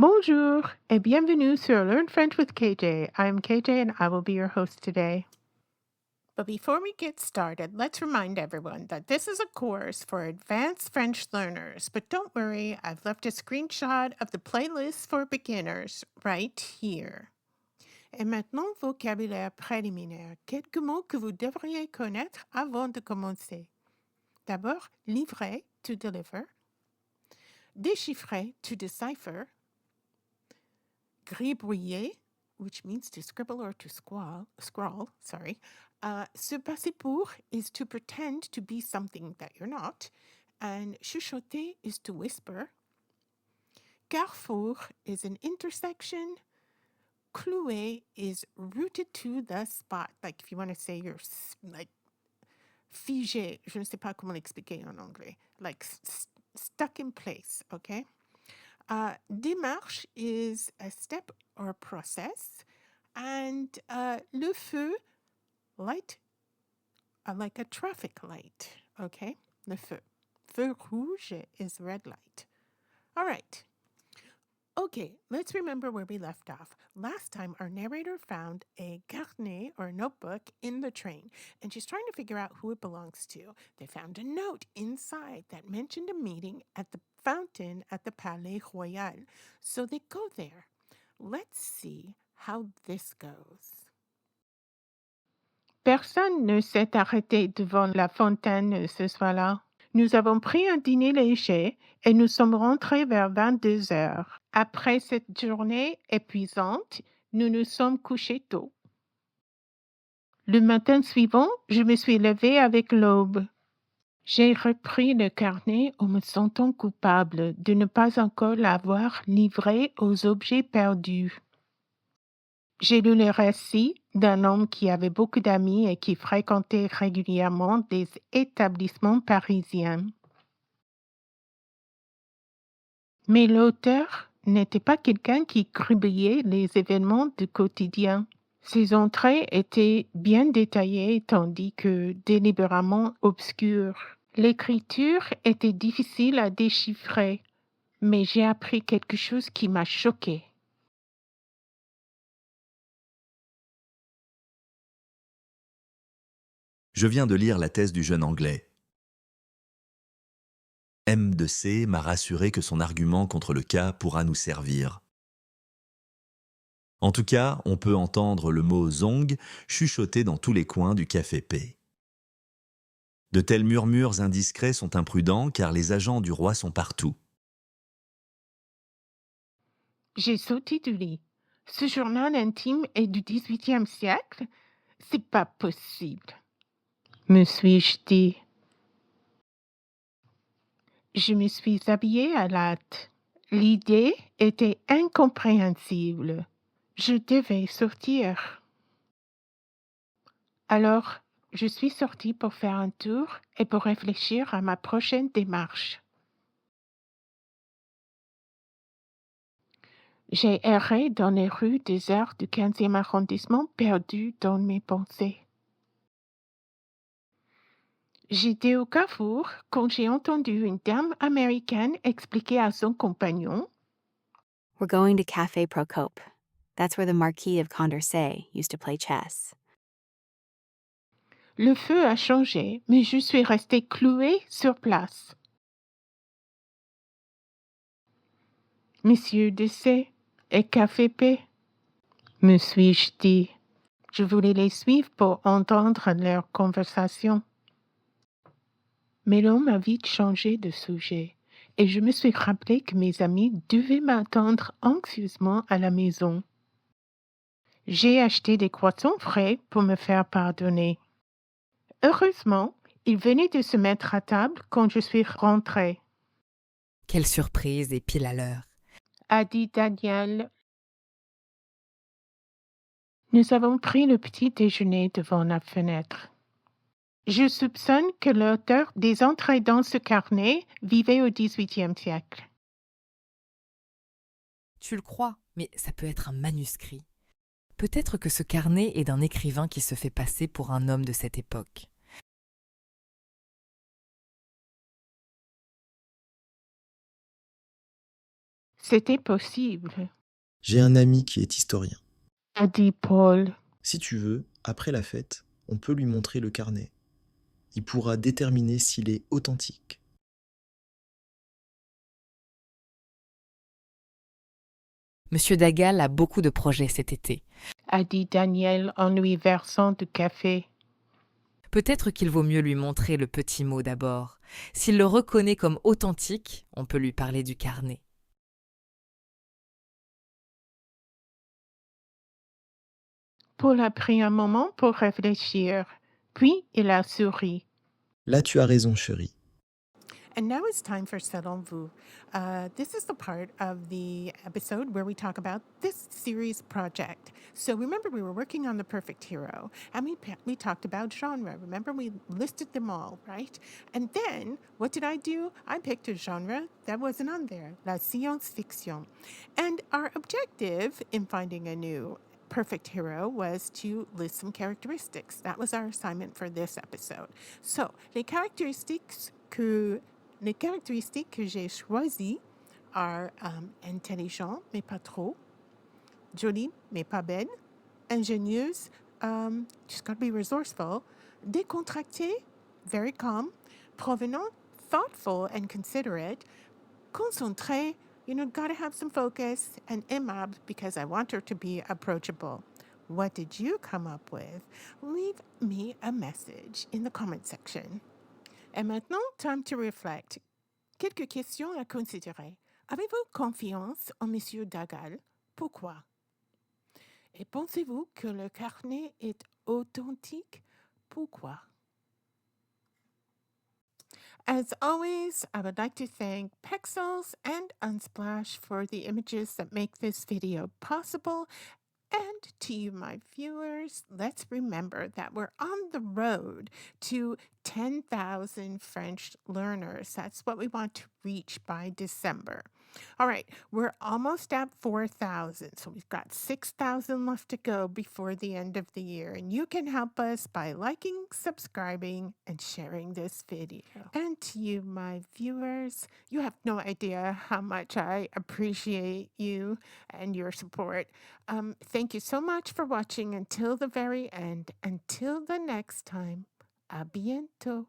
Bonjour et bienvenue sur Learn French with KJ. I'm KJ and I will be your host today. But before we get started, let's remind everyone that this is a course for advanced French learners. But don't worry, I've left a screenshot of the playlist for beginners right here. Et maintenant, vocabulaire préliminaire. Quelques mots que vous devriez connaître avant de commencer. D'abord, livrer, to deliver. Déchiffrer, to decipher. Gribouiller, which means to scribble or to scrawl. Se passer pour is to pretend to be something that you're not. And chuchoter is to whisper. Carrefour is an intersection. Clouer is rooted to the spot. Like if you want to say you're like figé, je ne sais pas comment l'expliquer en anglais. Like stuck in place, okay? Démarche is a step or process. And le feu, light, like a traffic light, okay? Le feu. Feu rouge is red light. All right. Okay, let's remember where we left off. Last time, our narrator found a carnet or notebook in the train, and she's trying to figure out who it belongs to. They found a note inside that mentioned a meeting at the fountain at the Palais Royal, so they go there. Let's see how this goes. Personne ne s'est arrêté devant la fontaine ce soir-là. Nous avons pris un dîner léger et nous sommes rentrés vers 22 heures. Après cette journée épuisante, nous nous sommes couchés tôt. Le matin suivant, je me suis levée avec l'aube. J'ai repris le carnet en me sentant coupable de ne pas encore l'avoir livré aux objets perdus. J'ai lu le récit d'un homme qui avait beaucoup d'amis et qui fréquentait régulièrement des établissements parisiens. Mais l'auteur n'était pas quelqu'un qui gribouillait les événements du quotidien. Ses entrées étaient bien détaillées tandis que délibérément obscures. L'écriture était difficile à déchiffrer, mais j'ai appris quelque chose qui m'a choquée. Je viens de lire la thèse du jeune Anglais. M de C m'a rassuré que son argument contre le cas pourra nous servir. En tout cas, on peut entendre le mot zong chuchoter dans tous les coins du café P. De tels murmures indiscrets sont imprudents car les agents du roi sont partout. J'ai sauté du lit. Ce journal intime est du XVIIIe siècle? C'est pas possible, me suis-je dit. Je me suis habillée à l'hâte. L'idée était incompréhensible. Je devais sortir. Alors, je suis sortie pour faire un tour et pour réfléchir à ma prochaine démarche. J'ai erré dans les rues désertes du 15e arrondissement, perdu dans mes pensées. J'étais au carrefour quand j'ai entendu une dame américaine expliquer à son compagnon We're going to Café Procope. That's where the Marquis of Condorcet used to play chess. Le feu a changé, mais je suis restée clouée sur place. Monsieur de C et Café P, me suis-je dit. Je voulais les suivre pour entendre leur conversation. Mais l'homme a vite changé de sujet, et je me suis rappelé que mes amis devaient m'attendre anxieusement à la maison. J'ai acheté des croissants frais pour me faire pardonner. Heureusement, ils venaient de se mettre à table quand je suis rentrée, Quelle surprise et pile à l'heure. a dit Daniel. Nous avons pris le petit déjeuner devant la fenêtre. Je soupçonne que l'auteur des entrées dans ce carnet vivait au XVIIIe siècle. Tu le crois, mais ça peut être un manuscrit. Peut-être que ce carnet est d'un écrivain qui se fait passer pour un homme de cette époque. C'était possible, J'ai un ami qui est historien. a dit Paul. Si tu veux, après la fête, on peut lui montrer le carnet. Il pourra déterminer s'il est authentique. Monsieur Dagal a beaucoup de projets cet été. A dit Daniel en lui versant du café. Peut-être qu'il vaut mieux lui montrer le petit mot d'abord. S'il le reconnaît comme authentique, on peut lui parler du carnet. Paul a pris un moment pour réfléchir, puis il a souri. Là, tu as raison, chérie. And now it's time for Selon-vous. This is the part of the episode where we talk about this series project. So remember, we were working on the perfect hero, and we talked about genre. Remember, we listed them all, right? And then, what did I do? I picked a genre that wasn't on there, la science-fiction. And our objective in finding a new perfect hero was to list some characteristics. That was our assignment for this episode. So, les caractéristiques que j'ai choisies are intelligent, mais pas trop, jolie, mais pas belle, ingénieuse, just gotta be resourceful, décontractée, very calm, provenant, thoughtful and considerate, concentrée, gotta have some focus, and aimable because I want her to be approachable. What did you come up with? Leave me a message in the comment section. Et maintenant, time to reflect. Quelques questions à considérer. Avez-vous confiance en Monsieur Dagal? Pourquoi? Et pensez-vous que le carnet est authentique? Pourquoi? As always, I would like to thank Pexels and Unsplash for the images that make this video possible. And to you, my viewers, let's remember that we're on the road to 10,000 French learners. That's what we want to reach by December. All right, we're almost at 4,000, so we've got 6,000 left to go before the end of the year. And you can help us by liking, subscribing, and sharing this video. And to you, my viewers, you have no idea how much I appreciate you and your support. Thank you so much for watching until the very end. Until the next time, à bientôt.